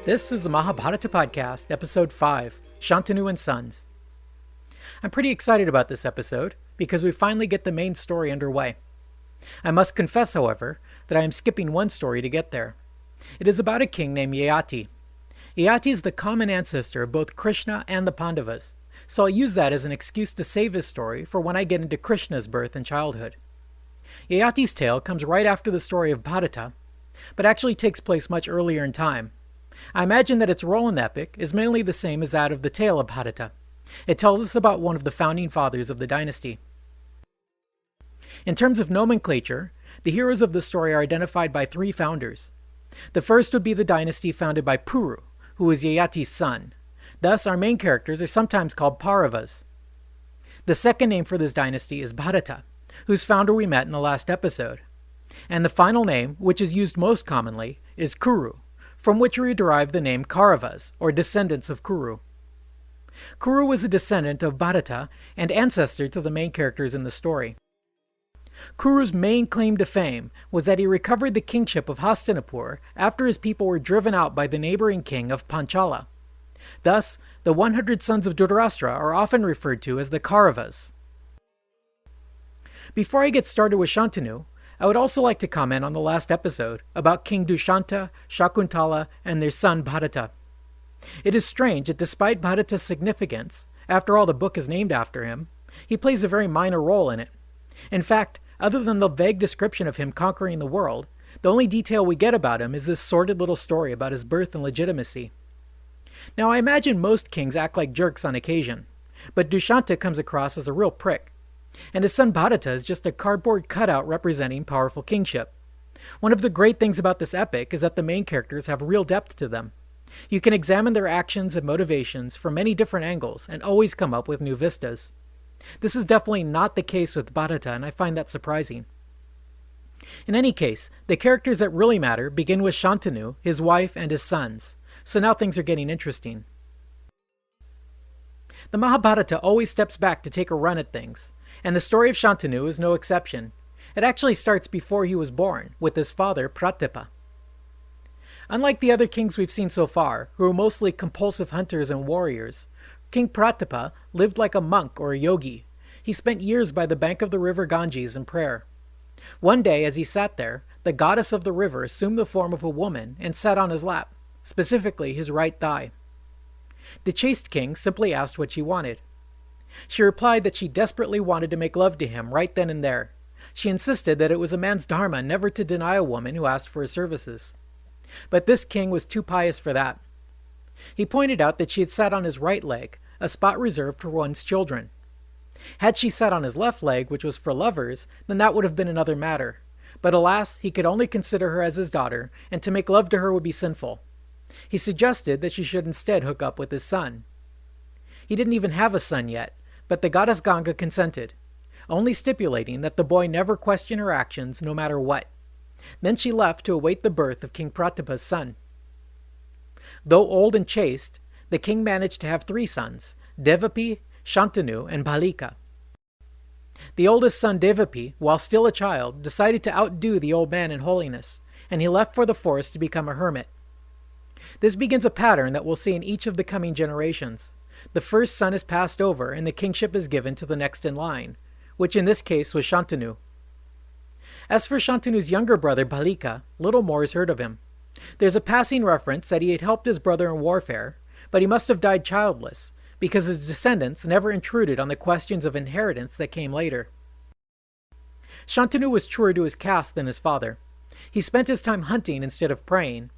This is the Mahabharata podcast, episode 5, Shantanu and Sons. I'm pretty excited about this episode because we finally get the main story underway. I must confess, however, that I am skipping one story to get there. It is about a king named Yayati. Yayati is the common ancestor of both Krishna and the Pandavas, so I'll use that as an excuse to save his story for when I get into Krishna's birth and childhood. Yayati's tale comes right after the story of Bharata, but actually takes place much earlier in time. I imagine that its role in the epic is mainly the same as that of the tale of Bharata. It tells us about one of the founding fathers of the dynasty. In terms of nomenclature, the heroes of the story are identified by three founders. The first would be the dynasty founded by Puru, who was Yayati's son. Thus, our main characters are sometimes called Pauravas. The second name for this dynasty is Bharata, whose founder we met in the last episode. And the final name, which is used most commonly, is Kuru, from which we derive the name Kauravas, or descendants of Kuru. Kuru was a descendant of Bharata and ancestor to the main characters in the story. Kuru's main claim to fame was that he recovered the kingship of Hastinapur after his people were driven out by the neighboring king of Panchala. Thus, the 100 sons of Dhritarashtra are often referred to as the Kauravas. Before I get started with Shantanu, I would also like to comment on the last episode about King Dushanta, Shakuntala, and their son Bharata. It is strange that despite Bharata's significance, after all the book is named after him, he plays a very minor role in it. In fact, other than the vague description of him conquering the world, the only detail we get about him is this sordid little story about his birth and legitimacy. Now I imagine most kings act like jerks on occasion, but Dushanta comes across as a real prick. And his son Bharata is just a cardboard cutout representing powerful kingship. One of the great things about this epic is that the main characters have real depth to them. You can examine their actions and motivations from many different angles and always come up with new vistas. This is definitely not the case with Bharata, and I find that surprising. In any case, the characters that really matter begin with Shantanu, his wife, and his sons. So now things are getting interesting. The Mahabharata always steps back to take a run at things. And the story of Shantanu is no exception. It actually starts before he was born, with his father Pratipa. Unlike the other kings we've seen so far, who were mostly compulsive hunters and warriors, King Pratipa lived like a monk or a yogi. He spent years by the bank of the river Ganges in prayer. One day, as he sat there, the goddess of the river assumed the form of a woman and sat on his lap, specifically his right thigh. The chaste king simply asked what she wanted. She replied that she desperately wanted to make love to him right then and there. She insisted that it was a man's dharma never to deny a woman who asked for his services. But this king was too pious for that. He pointed out that she had sat on his right leg, a spot reserved for one's children. Had she sat on his left leg, which was for lovers, then that would have been another matter. But alas, he could only consider her as his daughter, and to make love to her would be sinful. He suggested that she should instead hook up with his son. He didn't even have a son yet, but the goddess Ganga consented, only stipulating that the boy never question her actions no matter what. Then she left to await the birth of King Pratipa's son. Though old and chaste, the king managed to have 3 sons, Devapi, Shantanu, and Bhalika. The oldest son Devapi, while still a child, decided to outdo the old man in holiness, and he left for the forest to become a hermit. This begins a pattern that we'll see in each of the coming generations. The first son is passed over and the kingship is given to the next in line, which in this case was Shantanu. As for Shantanu's younger brother Bhalika, little more is heard of him. There's a passing reference that he had helped his brother in warfare, but he must have died childless, because his descendants never intruded on the questions of inheritance that came later. Shantanu was truer to his caste than his father. He spent his time hunting instead of praying,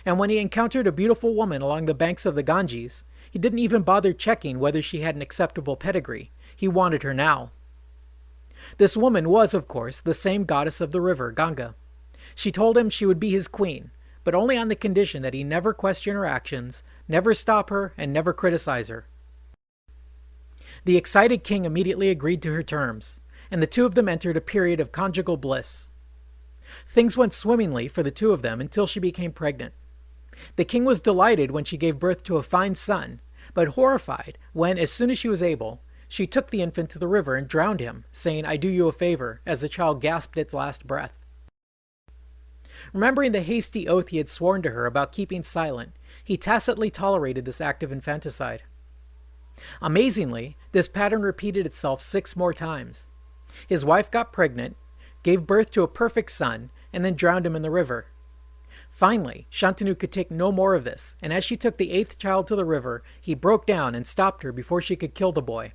and when he encountered a beautiful woman along the banks of the Ganges, he didn't even bother checking whether she had an acceptable pedigree. He wanted her now. This woman was, of course, the same goddess of the river, Ganga. She told him she would be his queen, but only on the condition that he never question her actions, never stop her, and never criticize her. The excited king immediately agreed to her terms, and the two of them entered a period of conjugal bliss. Things went swimmingly for the two of them until she became pregnant. The king was delighted when she gave birth to a fine son, but horrified when, as soon as she was able, she took the infant to the river and drowned him, saying, "I do you a favor," as the child gasped its last breath. Remembering the hasty oath he had sworn to her about keeping silent, He tacitly tolerated this act of infanticide. Amazingly, this pattern repeated itself 6 more times. His wife got pregnant, gave birth to a perfect son, and then drowned him in the river. Finally, Shantanu could take no more of this, and as she took the 8th child to the river, he broke down and stopped her before she could kill the boy.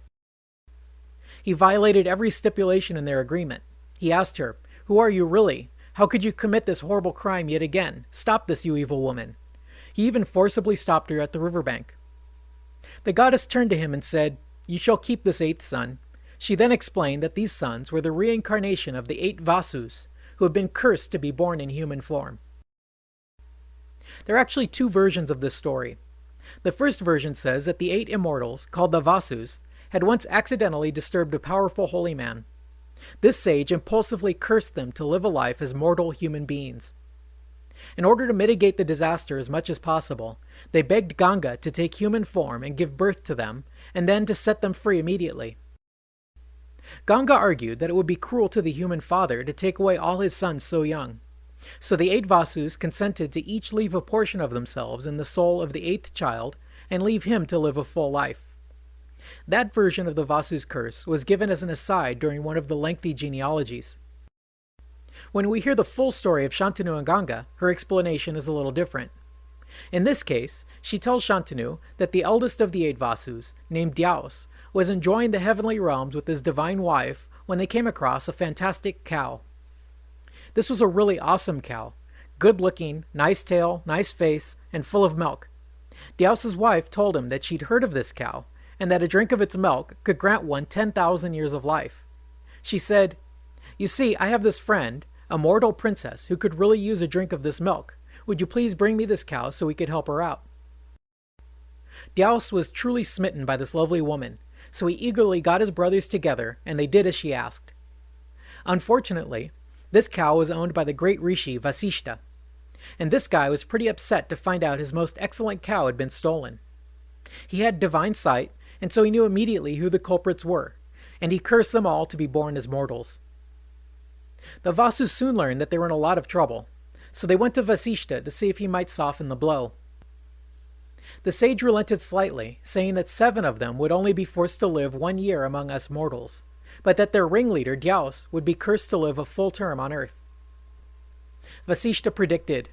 He violated every stipulation in their agreement. He asked her, "Who are you really? How could you commit this horrible crime yet again? Stop this, you evil woman." He even forcibly stopped her at the riverbank. The goddess turned to him and said, "You shall keep this 8th son." She then explained that these sons were the reincarnation of the 8 Vasus, who had been cursed to be born in human form. There are actually 2 versions of this story. The first version says that the 8 immortals, called the Vasus, had once accidentally disturbed a powerful holy man. This sage impulsively cursed them to live a life as mortal human beings. In order to mitigate the disaster as much as possible, they begged Ganga to take human form and give birth to them, and then to set them free immediately. Ganga argued that it would be cruel to the human father to take away all his sons so young. So the 8 Vasus consented to each leave a portion of themselves in the soul of the 8th child and leave him to live a full life. That version of the Vasu's curse was given as an aside during one of the lengthy genealogies. When we hear the full story of Shantanu and Ganga, her explanation is a little different. In this case, she tells Shantanu that the eldest of the 8 Vasus, named Dyaus, was enjoying the heavenly realms with his divine wife when they came across a fantastic cow. This was a really awesome cow, good-looking, nice tail, nice face, and full of milk. Dyaus's wife told him that she'd heard of this cow, and that a drink of its milk could grant one 10,000 years of life. She said, "You see, I have this friend, a mortal princess, who could really use a drink of this milk. Would you please bring me this cow so we could help her out?" Dyaus was truly smitten by this lovely woman, so he eagerly got his brothers together, and they did as she asked. Unfortunately, this cow was owned by the great rishi Vasishta, and this guy was pretty upset to find out his most excellent cow had been stolen. He had divine sight, and so he knew immediately who the culprits were, and he cursed them all to be born as mortals. The Vasus soon learned that they were in a lot of trouble, so they went to Vasishta to see if he might soften the blow. The sage relented slightly, saying that 7 of them would only be forced to live 1 year among us mortals, but that their ringleader, Dyaus, would be cursed to live a full term on earth. Vasishta predicted,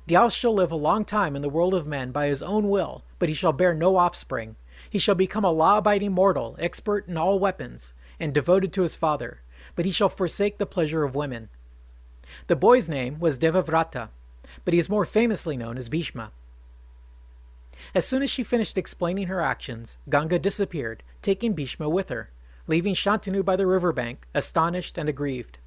"Dyaus shall live a long time in the world of men by his own will, but he shall bear no offspring. He shall become a law-abiding mortal, expert in all weapons, and devoted to his father, but he shall forsake the pleasure of women." The boy's name was Devavrata, but he is more famously known as Bhisma. As soon as she finished explaining her actions, Ganga disappeared, taking Bhisma with her, leaving Shantanu by the riverbank, astonished and aggrieved.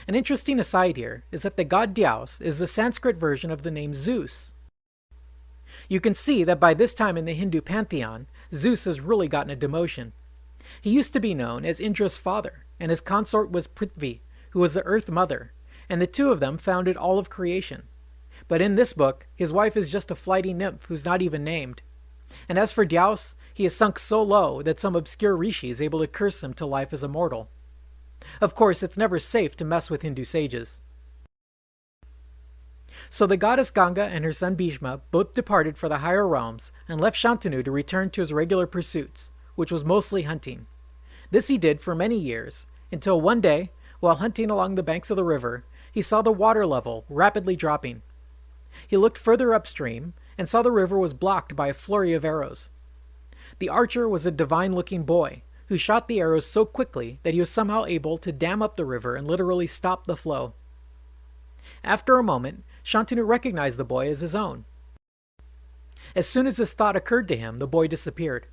An interesting aside here is that the god Dyaus is the Sanskrit version of the name Zeus. You can see that by this time in the Hindu pantheon, Zeus has really gotten a demotion. He used to be known as Indra's father, and his consort was Prithvi, who was the earth mother, and the 2 of them founded all of creation. But in this book, his wife is just a flighty nymph who's not even named. And as for Dyaus, he is sunk so low that some obscure rishi is able to curse him to life as a mortal. Of course, it's never safe to mess with Hindu sages. So the goddess Ganga and her son Bhisma both departed for the higher realms and left Shantanu to return to his regular pursuits, which was mostly hunting. This he did for many years, until one day, while hunting along the banks of the river, he saw the water level rapidly dropping. He looked further upstream and saw the river was blocked by a flurry of arrows. The archer was a divine-looking boy, who shot the arrows so quickly that he was somehow able to dam up the river and literally stop the flow. After a moment, Shantanu recognized the boy as his own. As soon as this thought occurred to him, the boy disappeared.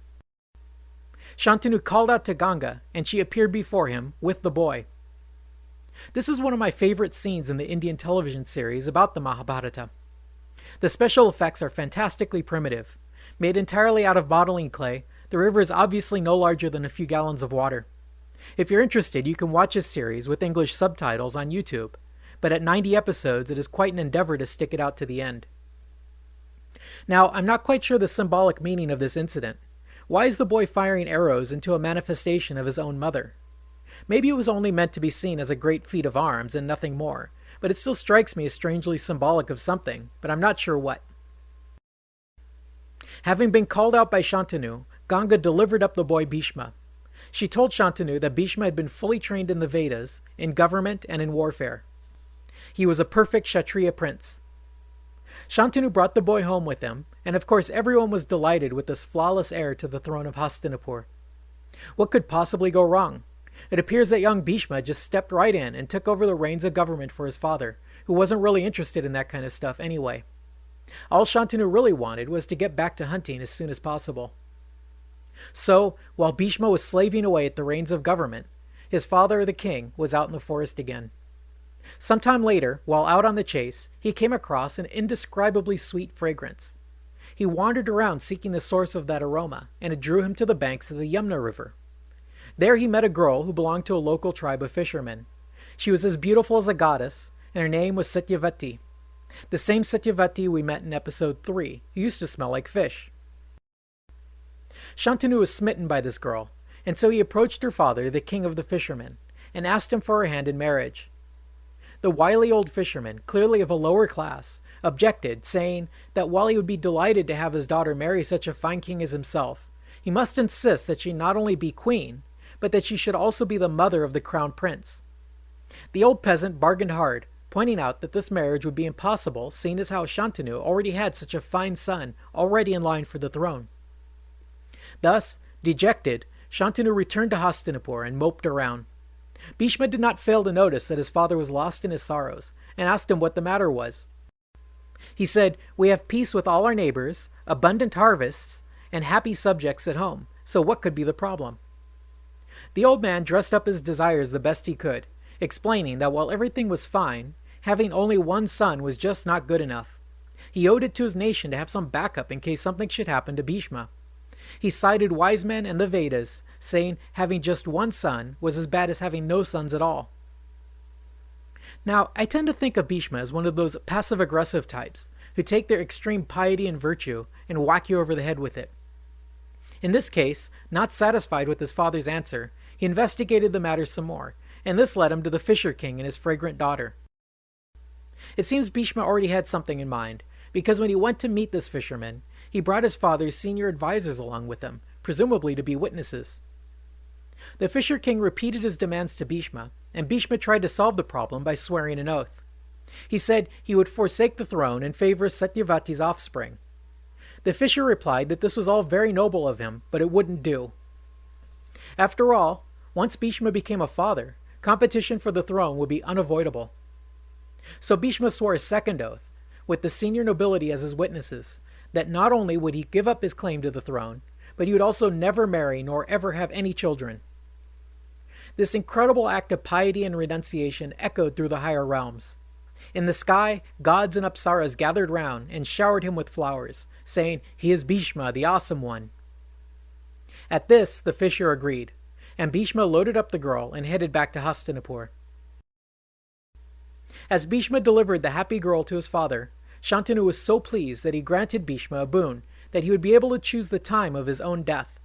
Shantanu called out to Ganga, and she appeared before him with the boy. This is one of my favorite scenes in the Indian television series about the Mahabharata. The special effects are fantastically primitive. Made entirely out of modeling clay, the river is obviously no larger than a few gallons of water. If you're interested, you can watch this series with English subtitles on YouTube, but at 90 episodes, it is quite an endeavor to stick it out to the end. Now, I'm not quite sure the symbolic meaning of this incident. Why is the boy firing arrows into a manifestation of his own mother? Maybe it was only meant to be seen as a great feat of arms and nothing more, but it still strikes me as strangely symbolic of something, but I'm not sure what. Having been called out by Shantanu, Ganga delivered up the boy Bhisma. She told Shantanu that Bhisma had been fully trained in the Vedas, in government, and in warfare. He was a perfect Kshatriya prince. Shantanu brought the boy home with him, and of course everyone was delighted with this flawless heir to the throne of Hastinapur. What could possibly go wrong? It appears that young Bhisma just stepped right in and took over the reins of government for his father, who wasn't really interested in that kind of stuff anyway. All Shantanu really wanted was to get back to hunting as soon as possible. So, while Bhisma was slaving away at the reins of government, his father, the king, was out in the forest again. Sometime later, while out on the chase, he came across an indescribably sweet fragrance. He wandered around seeking the source of that aroma, and it drew him to the banks of the Yamuna River. There he met a girl who belonged to a local tribe of fishermen. She was as beautiful as a goddess, and her name was Satyavati. The same Satyavati we met in episode 3, who used to smell like fish. Shantanu was smitten by this girl, and so he approached her father, the king of the fishermen, and asked him for her hand in marriage. The wily old fisherman, clearly of a lower class, objected, saying that while he would be delighted to have his daughter marry such a fine king as himself, he must insist that she not only be queen, but that she should also be the mother of the crown prince. The old peasant bargained hard, pointing out that this marriage would be impossible, seeing as how Shantanu already had such a fine son already in line for the throne. Thus, dejected, Shantanu returned to Hastinapur and moped around. Bhisma did not fail to notice that his father was lost in his sorrows, and asked him what the matter was. He said, "We have peace with all our neighbors, abundant harvests, and happy subjects at home, so what could be the problem?" The old man dressed up his desires the best he could, explaining that while everything was fine, having only one son was just not good enough. He owed it to his nation to have some backup in case something should happen to Bhisma. He cited wise men and the Vedas, saying having just one son was as bad as having no sons at all. Now, I tend to think of Bhisma as one of those passive-aggressive types, who take their extreme piety and virtue and whack you over the head with it. In this case, not satisfied with his father's answer, he investigated the matter some more, and this led him to the Fisher King and his fragrant daughter. It seems Bhisma already had something in mind, because when he went to meet this fisherman, he brought his father's senior advisors along with him, presumably to be witnesses. The Fisher King repeated his demands to Bhisma, and Bhisma tried to solve the problem by swearing an oath. He said he would forsake the throne in favor of Satyavati's offspring. The fisher replied that this was all very noble of him, but it wouldn't do. After all, once Bhisma became a father, competition for the throne would be unavoidable. So Bhisma swore a second oath, with the senior nobility as his witnesses, that not only would he give up his claim to the throne, but he would also never marry nor ever have any children. This incredible act of piety and renunciation echoed through the higher realms. In the sky, gods and apsaras gathered round and showered him with flowers, saying, "He is Bhisma, the awesome one." At this, the fisher agreed, and Bhisma loaded up the girl and headed back to Hastinapur. As Bhisma delivered the happy girl to his father, Shantanu was so pleased that he granted Bhisma a boon that he would be able to choose the time of his own death.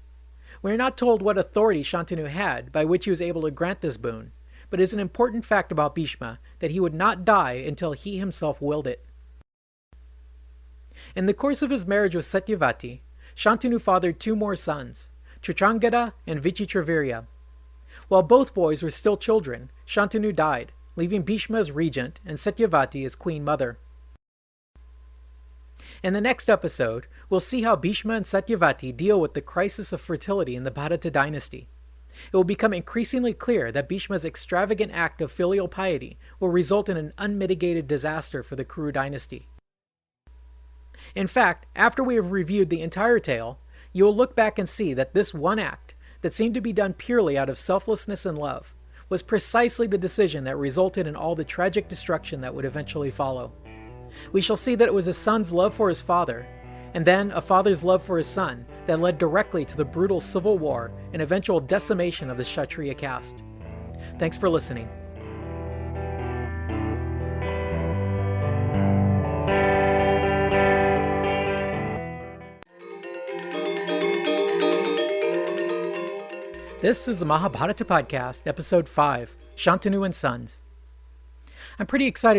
We are not told what authority Shantanu had by which he was able to grant this boon, but it is an important fact about Bhisma that he would not die until he himself willed it. In the course of his marriage with Satyavati, Shantanu fathered 2 more sons, Chitrangada and Vichitravirya. While both boys were still children, Shantanu died, leaving Bhisma as regent and Satyavati as queen mother. In the next episode, we'll see how Bhisma and Satyavati deal with the crisis of fertility in the Bharata dynasty. It will become increasingly clear that Bhisma's extravagant act of filial piety will result in an unmitigated disaster for the Kuru dynasty. In fact, after we have reviewed the entire tale, you will look back and see that this one act, that seemed to be done purely out of selflessness and love, was precisely the decision that resulted in all the tragic destruction that would eventually follow. We shall see that it was a son's love for his father, and then a father's love for his son, that led directly to the brutal civil war and eventual decimation of the Kshatriya caste. Thanks for listening. This is the Mahabharata podcast, episode 5, Shantanu and Sons. I'm pretty excited about